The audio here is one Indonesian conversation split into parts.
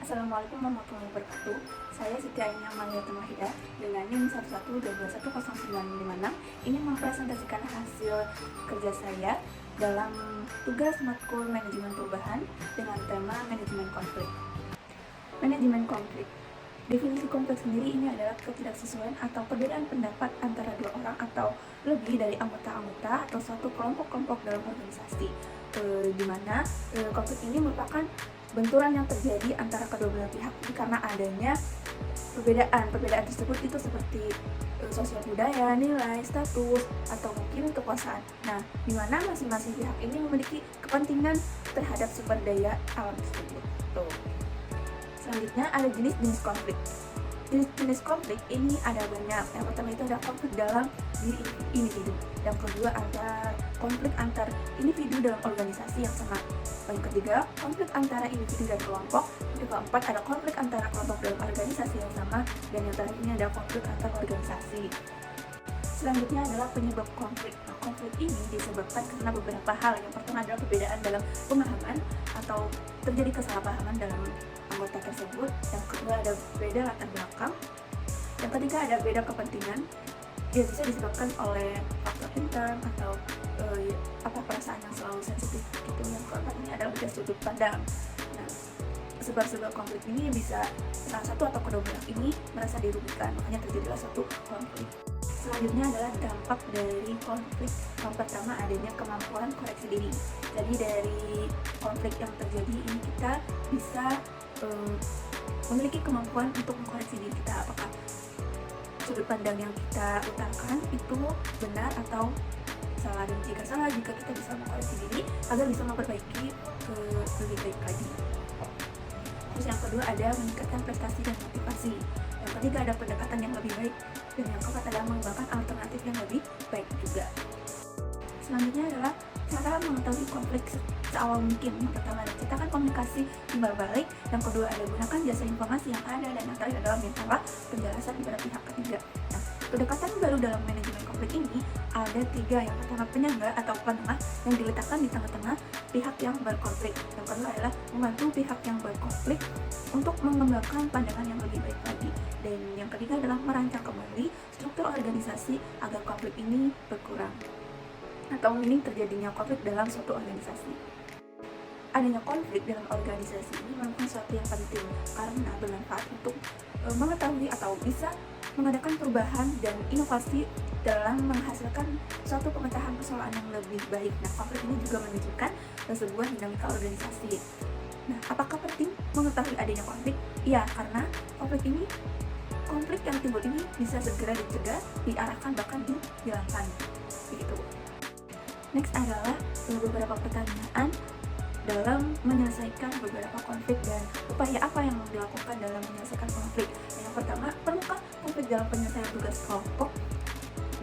Assalamualaikum warahmatullahi wabarakatuh. Saya Siti Ainia Amalia Tamahidah dengan NIM 112210956 ini mempresentasikan hasil kerja saya dalam tugas matkul manajemen perubahan dengan tema manajemen konflik. Manajemen konflik. Definisi konflik sendiri ini adalah ketidaksesuaian atau perbedaan pendapat antara dua orang atau lebih dari anggota-anggota atau suatu kelompok-kelompok dalam organisasi, di mana konflik ini merupakan benturan yang terjadi antara kedua belah pihak karena adanya perbedaan tersebut itu seperti sosial budaya, nilai, status, atau mungkin kekuasaan. Nah, di mana masing-masing pihak ini memiliki kepentingan terhadap sumber daya alam tersebut. Tuh. Selanjutnya ada jenis-jenis konflik. Jenis-jenis konflik ini ada banyak. Yang pertama itu ada konflik dalam diri individu. Yang kedua ada konflik antar individu dalam organisasi yang sama. Yang ketiga, konflik antara individu dan kelompok. Yang keempat, ada konflik antara kelompok dalam organisasi yang sama. Dan yang terakhir ini ada konflik antar organisasi. Selanjutnya adalah penyebab konflik. Nah, konflik ini disebabkan karena beberapa hal. Yang pertama adalah perbedaan dalam pemahaman atau terjadi kesalahpahaman dalam anggota tersebut. Yang kedua ada beda latar belakang. Yang ketiga ada beda kepentingan. Dia bisa disebabkan oleh faktor intern atau perasaan yang selalu sensitif gitu. Yang keempat ini adalah beda sudut pandang. Nah, sebab-sebab konflik ini bisa salah satu atau kedua belah ini merasa dirugikan, makanya terjadilah suatu konflik. Selanjutnya adalah dampak dari konflik. Yang pertama adanya kemampuan koreksi diri. Jadi dari konflik yang terjadi ini kita bisa memiliki kemampuan untuk mengkoreksi diri kita, apakah sudut pandang yang kita utarakan itu benar atau salah, dan jika salah, jika kita bisa mengkoreksi diri agar bisa memperbaiki ke lebih baik lagi. Terus yang kedua ada meningkatkan prestasi dan motivasi. Yang ketiga ada pendekatan yang lebih baik, dan yang keempat adalah mengembangkan alternatif yang lebih baik juga. Selanjutnya adalah cara mengetahui konflik seawal mungkin. Yang pertama ada ciptakan komunikasi timbal balik. Yang kedua ada gunakan jasa informasi yang ada, dan yang terakhir adalah mintalah penjelasan kepada pihak ketiga. Nah, pendekatan baru dalam manajemen konflik ini ada tiga. Yang pertama penyangga atau penengah yang diletakkan di tengah-tengah pihak yang berkonflik. Yang kedua adalah membantu pihak yang berkonflik untuk mengembangkan pandangan yang lebih baik lagi. Dan yang ketiga adalah merancang kembali struktur organisasi agar konflik ini berkurang atau minim terjadinya konflik dalam suatu organisasi. Adanya konflik dalam organisasi ini merupakan sesuatu yang penting karena bermanfaat untuk mengetahui atau bisa mengadakan perubahan dan inovasi dalam menghasilkan suatu pemecahan persoalan yang lebih baik. Nah, konflik ini juga menunjukkan sebuah dinamika organisasi. Nah, apakah penting mengetahui adanya konflik? Iya, karena konflik yang timbul ini bisa segera dicegah, diarahkan, bahkan dihilangkan. Begitu. Next adalah beberapa pertanyaan dalam menyelesaikan beberapa konflik dan upaya apa yang dilakukan dalam menyelesaikan konflik. Yang pertama, perlukah konflik dalam penyelesaian tugas kelompok?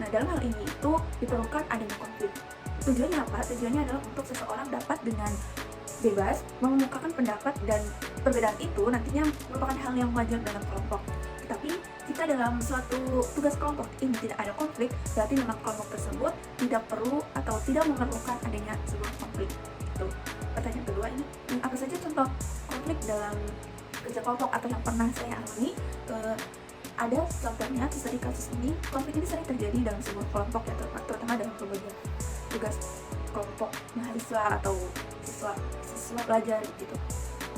Nah, dalam hal ini itu diperlukan adanya konflik. Tujuannya apa? Tujuannya adalah untuk seseorang dapat dengan bebas mengemukakan pendapat, dan perbedaan itu nantinya merupakan hal yang wajar dalam kelompok. Tetapi jika dalam suatu tugas kelompok ini tidak ada konflik, berarti memang kelompok tersebut tidak perlu atau tidak memerlukan adanya sebuah konflik. Itu. Pertanyaan kedua ini, apa saja contoh konflik dalam kerja kelompok atau yang pernah saya alami? Ada contohnya di kasus ini, konflik ini sering terjadi dalam sebuah kelompok ya, terutama dalam pembagian tugas kelompok mahasiswa atau siswa pelajar gitu.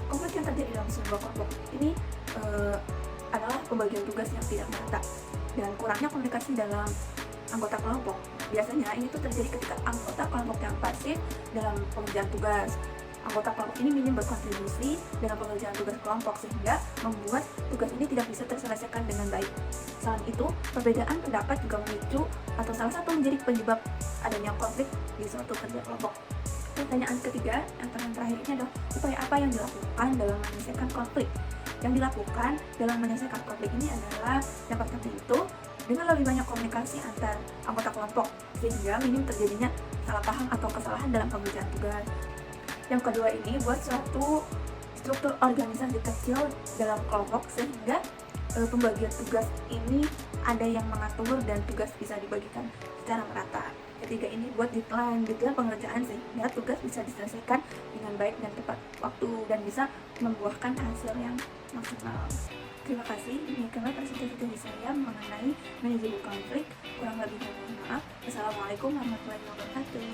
Konflik yang terjadi dalam sebuah kelompok ini adalah pembagian tugas yang tidak merata dan kurangnya komunikasi dalam anggota kelompok. Biasanya ini tuh terjadi ketika anggota kelompok yang pasif dalam pengerjaan tugas. Anggota kelompok ini minim berkontribusi dalam pengerjaan tugas kelompok sehingga membuat tugas ini tidak bisa terselesaikan dengan baik. Selain itu, perbedaan pendapat juga memicu atau salah satu menjadi penyebab adanya konflik di suatu kerja kelompok. Pertanyaan ketiga, yang terakhir ini adalah upaya apa yang dilakukan dalam menyelesaikan konflik? Yang dilakukan dalam menyelesaikan konflik ini adalah yang pertama itu dengan lebih banyak komunikasi antar anggota kelompok sehingga minim terjadinya salah paham atau kesalahan dalam pengerjaan tugas. Yang kedua ini buat suatu struktur organisasi kecil dalam kelompok sehingga pembagian tugas ini ada yang mengatur dan tugas bisa dibagikan secara merata. ketiga ini buat deadline pengerjaan sehingga tugas bisa diselesaikan dengan baik dan tepat waktu dan bisa membuahkan hasil yang maksimal. Terima kasih, demikianlah presentasi dari saya mengenai manajemen konflik. Kurang lebihnya mohon maaf. Wassalamualaikum warahmatullahi wabarakatuh.